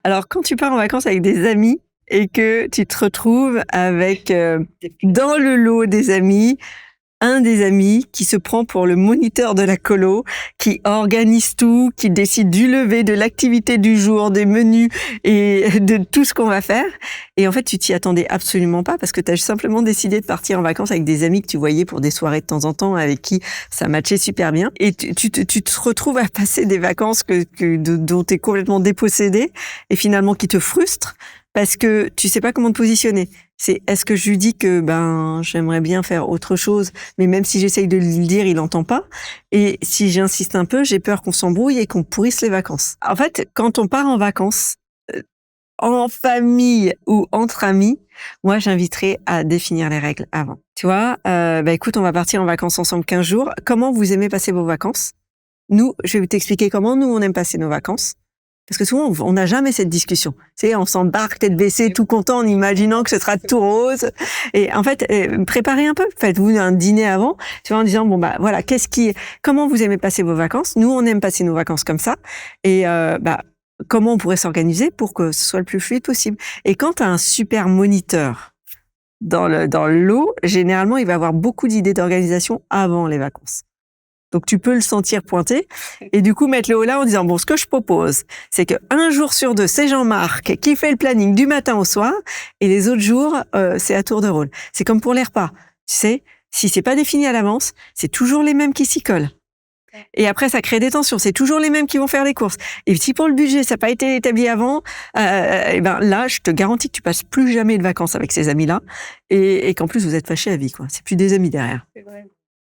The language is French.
Alors, quand tu pars en vacances avec des amis et que tu te retrouves avec, dans le lot des amis, un des amis qui se prend pour le moniteur de la colo, qui organise tout, qui décide du lever, de l'activité du jour, des menus et de tout ce qu'on va faire. Et en fait, tu t'y attendais absolument pas parce que tu as simplement décidé de partir en vacances avec des amis que tu voyais pour des soirées de temps en temps, avec qui ça matchait super bien. Et tu te retrouves à passer des vacances dont tu es complètement dépossédé et finalement qui te frustrent parce que tu sais pas comment te positionner. C'est est-ce que je lui dis que j'aimerais bien faire autre chose, mais même si j'essaye de lui le dire, il entend pas. Et si j'insiste un peu, j'ai peur qu'on s'embrouille et qu'on pourrisse les vacances. En fait, quand on part en vacances, en famille ou entre amis, moi j'inviterais à définir les règles avant. Tu vois, écoute, on va partir en vacances ensemble 15 jours. Comment vous aimez passer vos vacances? Nous, je vais t'expliquer comment nous on aime passer nos vacances. Parce que souvent, on n'a jamais cette discussion. Tu sais, on s'embarque tête baissée, tout content, en imaginant que ce sera tout rose. Et en fait, préparez un peu. Faites-vous un dîner avant, tu vois, en disant, voilà, comment vous aimez passer vos vacances? Nous, on aime passer nos vacances comme ça. Et, comment on pourrait s'organiser pour que ce soit le plus fluide possible. Et quand tu as un super moniteur dans le lot, généralement, il va avoir beaucoup d'idées d'organisation avant les vacances. Donc, tu peux le sentir pointer et du coup, mettre le haut là en disant, ce que je propose, c'est que un jour sur deux, c'est Jean-Marc qui fait le planning du matin au soir et les autres jours, c'est à tour de rôle. C'est comme pour les repas. Tu sais, si c'est pas défini à l'avance, c'est toujours les mêmes qui s'y collent. Et après, ça crée des tensions. C'est toujours les mêmes qui vont faire les courses. Et si pour le budget, ça n'a pas été établi avant, là, je te garantis que tu passes plus jamais de vacances avec ces amis-là et qu'en plus, vous êtes fâchés à vie, quoi. C'est plus des amis derrière. C'est vrai.